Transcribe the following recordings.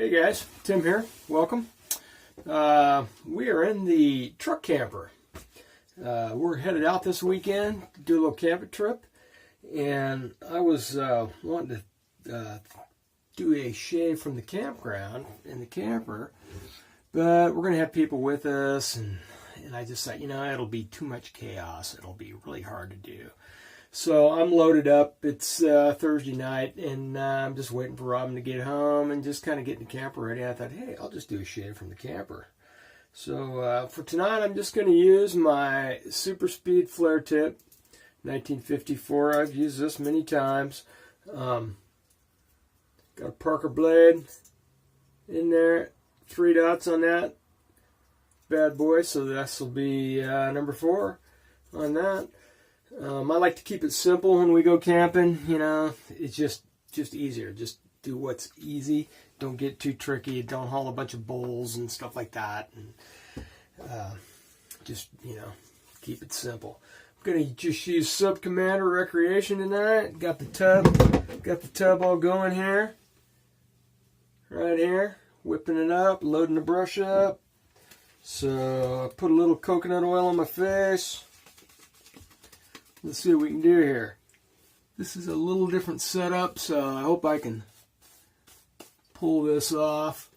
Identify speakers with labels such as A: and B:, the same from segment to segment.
A: Hey guys, Tim here. Welcome. We are in the truck camper. We're headed out this weekend to do a little camping trip, and I was wanting to do a shave from the campground in the camper, but we're going to have people with us, and I just thought, it'll be too much chaos. It'll be really hard to do. So I'm loaded up. It's Thursday night, and I'm just waiting for Robin to get home and just kind of getting the camper ready. I thought, hey, I'll just do a shave from the camper. So for tonight, I'm just going to use my Super Speed Flare Tip, 1954. I've used this many times. Got a Parker blade in there, 3 dots on that bad boy. So this will be number 4 on that. I like to keep it simple when we go camping. It's just easier. Just do what's easy. Don't get too tricky. Don't haul a bunch of bowls and stuff like that. And just keep it simple. I'm gonna just use Sub Commander Recreation tonight. Got the tub all going here. Right here, whipping it up, loading the brush up. So I put a little coconut oil on my face. Let's see what we can do here. This is a little different setup, so I hope I can pull this off.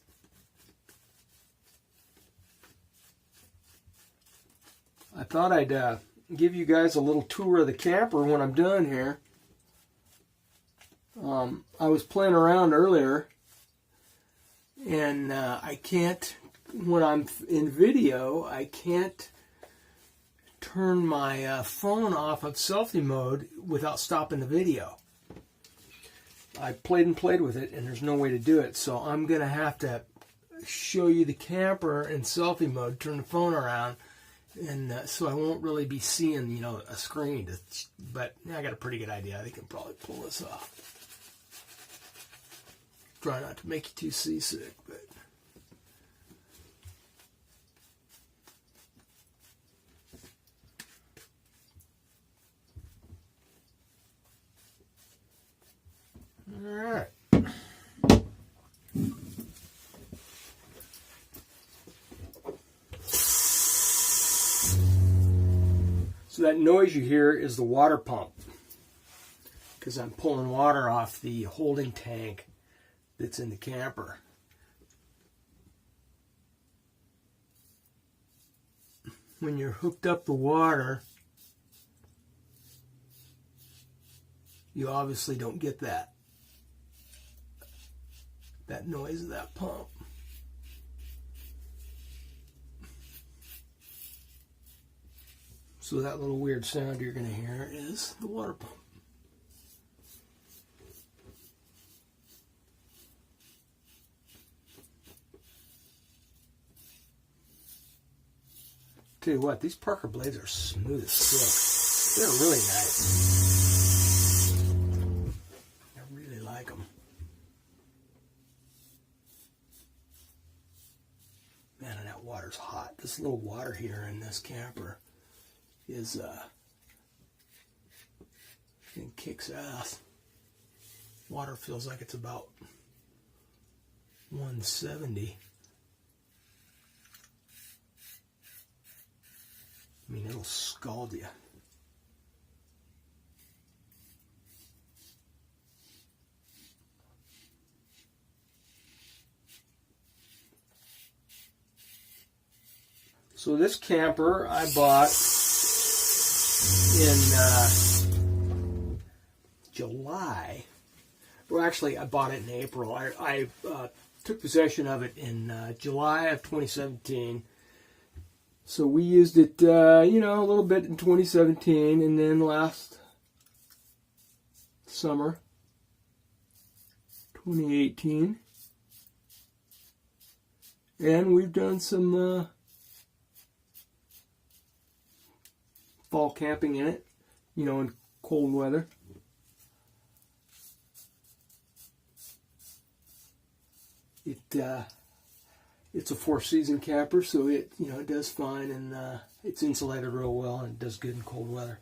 A: I thought I'd give you guys a little tour of the camper when I'm done here. I was playing around earlier, and I can't, when I'm in video, I can't turn my phone off of selfie mode without stopping the video. I played with it, and there's no way to do it, so I'm going to have to show you the camper in selfie mode, turn the phone around, and so I won't really be seeing, a screen. But I got a pretty good idea. I think I can probably pull this off. Try not to make you too seasick, but all right. So that noise you hear is the water pump, because I'm pulling water off the holding tank that's in the camper. When you're hooked up to water, you obviously don't get that noise of that pump. So that little weird sound you're going to hear is the water pump. Tell you what, these Parker blades are smooth as silk. They're really nice. I really like them. Man, and that water's hot. This little water heater in this camper is it kicks ass. Water feels like it's about 170. I mean, it'll scald you. So this camper I bought in July. Well, actually, I bought it in April. I took possession of it in July of 2017. So we used it, a little bit in 2017, and then last summer, 2018. And we've done some fall camping in it, in cold weather. It's a 4-season camper, so it does fine, and it's insulated real well, and it does good in cold weather.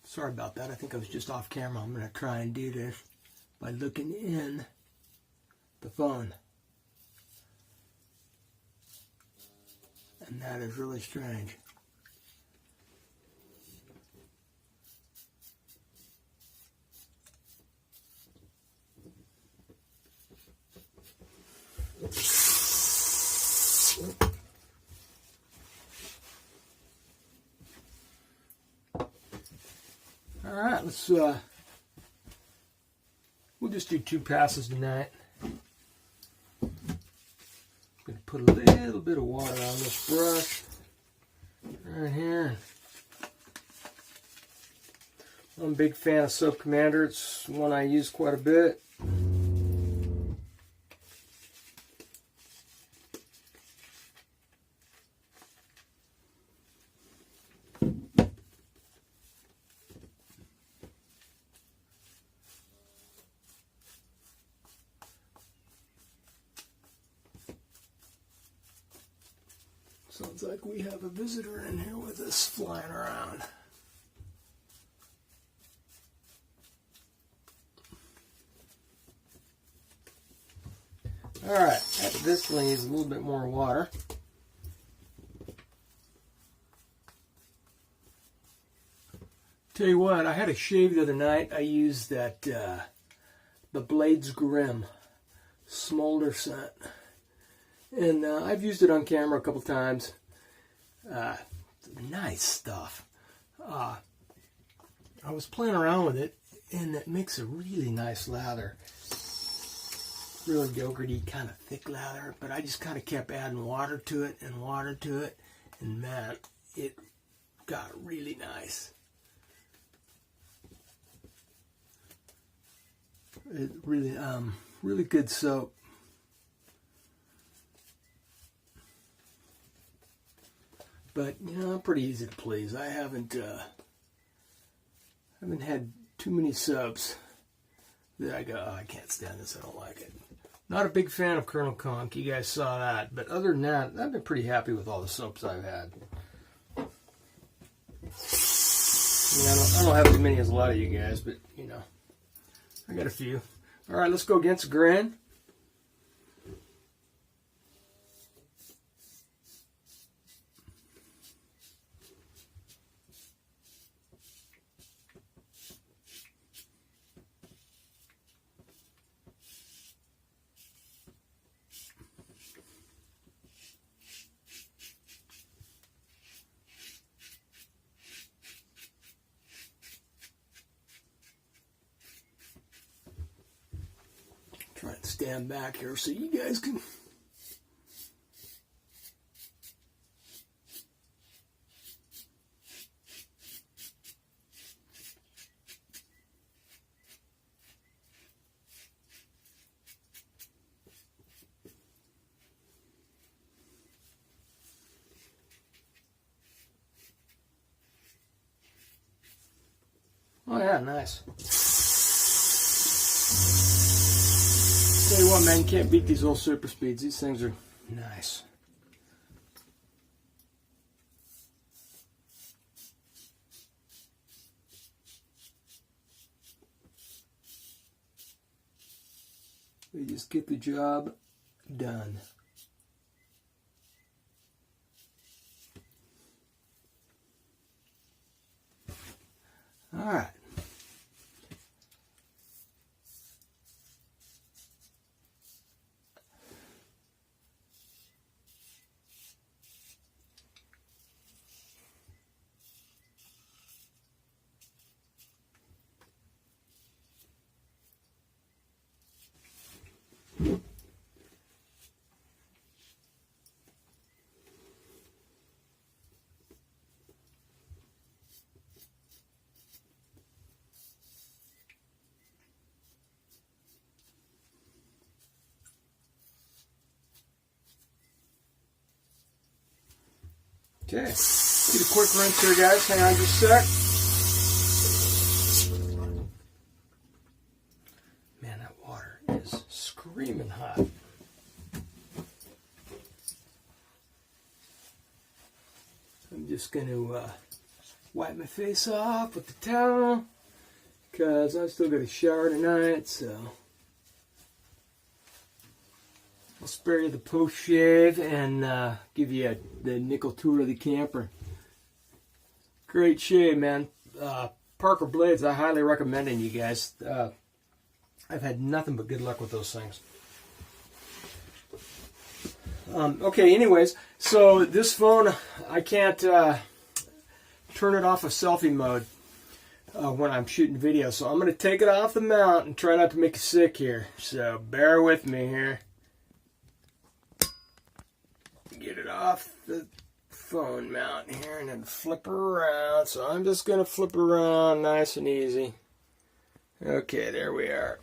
A: Sorry about that. I think I was just off camera. I'm going to try and do this by looking in the phone. And that is really strange. All right, we'll just do 2 passes tonight. I'm going to put a little bit of water on this brush right here. I'm a big fan of Soap Commander. It's one I use quite a bit. Sounds like we have a visitor in here with us flying around. All right, this needs a little bit more water. Tell you what, I had a shave the other night. I used that the Blades Grim Smolder scent. And I've used it on camera a couple times. Nice stuff. I was playing around with it, and it makes a really nice lather. Really yogurty, kind of thick lather, but I just kind of kept adding water to it, and man, it got really nice. It really, really good soap. But, you know, I'm pretty easy to please. I haven't had too many subs that I go, oh, I can't stand this, I don't like it. Not a big fan of Colonel Conk, you guys saw that. But other than that, I've been pretty happy with all the soaps I've had. I don't have as many as a lot of you guys, but, you know, I got a few. All right, let's go against the grain. Try and stand back here so you guys can. Oh yeah, nice. Tell you what, man, you can't beat these old super speeds. These things are nice. They just get the job done. All right. Okay, get a quick rinse here, guys. Hang on just a sec. Man, that water is screaming hot. I'm just going to wipe my face off with the towel because I still got a shower tonight, so I'll spare you the post shave and give you the nickel tour of the camper. Great shave, man. Parker blades, I highly recommend it, you guys. I've had nothing but good luck with those things. Okay, anyways, so this phone, I can't turn it off of selfie mode when I'm shooting video, so I'm going to take it off the mount and try not to make you sick here. So bear with me here. Get it off the phone mount here and then flip her around. So I'm just going to flip her around nice and easy. Okay, there we are.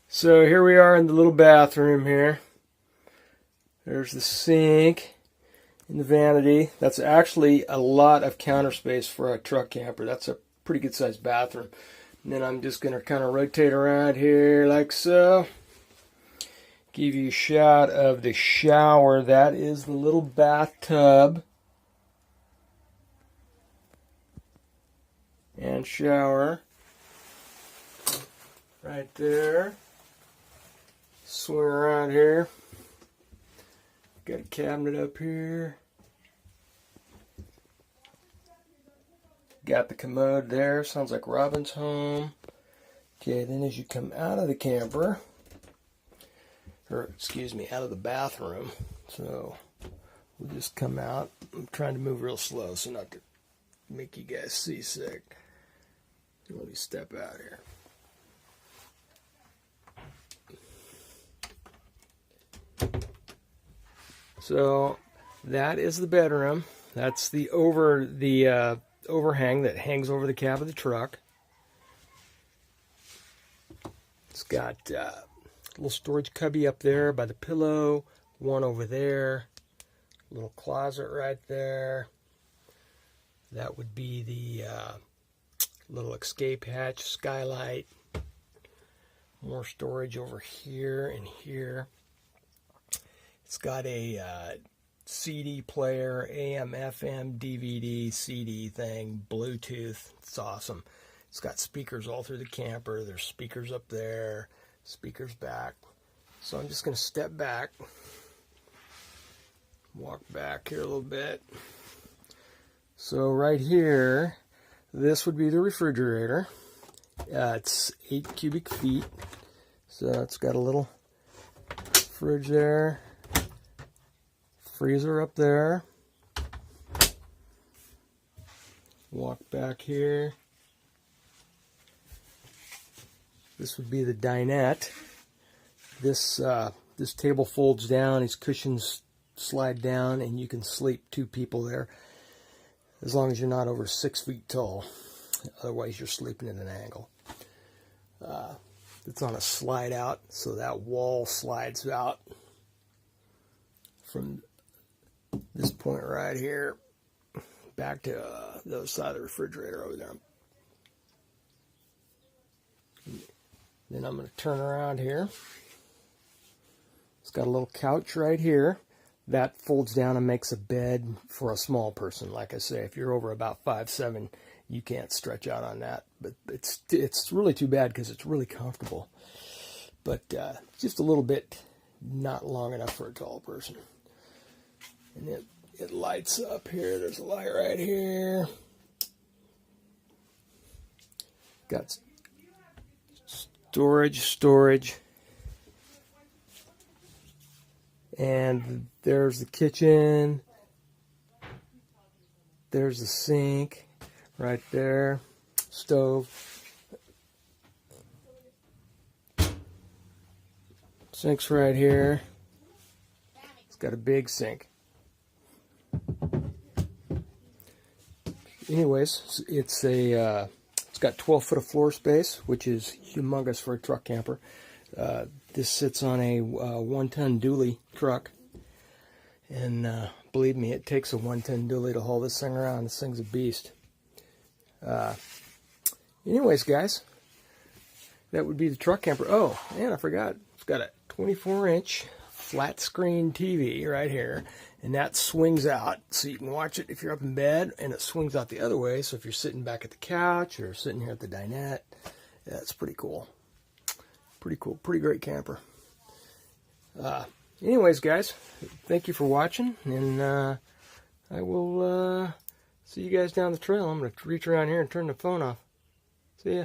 A: So here we are in the little bathroom here. There's the sink and the vanity. That's actually a lot of counter space for a truck camper. That's a pretty good sized bathroom. And then I'm just going to kind of rotate around here like so. Give you a shot of the shower. That is the little bathtub and shower right there. Swing around here. Got a cabinet up here. Got the commode there. Sounds like Robin's home. Okay, then as you come out of the camper, or excuse me, out of the bathroom. So we'll just come out. I'm trying to move real slow so not to make you guys seasick. Let me step out here. So that is the bedroom. That's the overhang that hangs over the cab of the truck. It's got a little storage cubby up there by the pillow, one over there, little closet right there. That would be the little escape hatch, skylight. More storage over here and here. It's got a CD player, AM, FM, DVD, CD thing, Bluetooth. It's awesome. It's got speakers all through the camper. There's speakers up there, speakers back. So I'm just going to step back, walk back here a little bit. So right here, this would be the refrigerator. It's 8 cubic feet. So it's got a little fridge there. Freezer up there. Walk back here. This would be the dinette. This table folds down. These cushions slide down, and you can sleep 2 people there, as long as you're not over 6 feet tall. Otherwise, you're sleeping at an angle. It's on a slide out, so that wall slides out from this point right here back to the other side of the refrigerator over there. Then I'm going to turn around here. It's got a little couch right here. That folds down and makes a bed for a small person. Like I say, if you're over about 5'7", you can't stretch out on that. But it's really too bad because it's really comfortable. But just a little bit not long enough for a tall person. And it lights up here. There's a light right here. Got storage. And there's the kitchen. There's the sink right there. Stove. Sink's right here. It's got a big sink. Anyways, it's got 12 foot of floor space, which is humongous for a truck camper. This sits on a 1-ton dually truck, and believe me, it takes a 1-ton dually to haul this thing around. This thing's a beast. Anyways, guys, that would be the truck camper. Oh, and I forgot, it's got a 24-inch flat screen TV right here, and that swings out so you can watch it if you're up in bed, and it swings out the other way. So if you're sitting back at the couch or sitting here at the dinette, that's pretty cool. Pretty cool. Pretty great camper. Anyways, guys, thank you for watching, and I will see you guys down the trail. I'm going to reach around here and turn the phone off. See ya.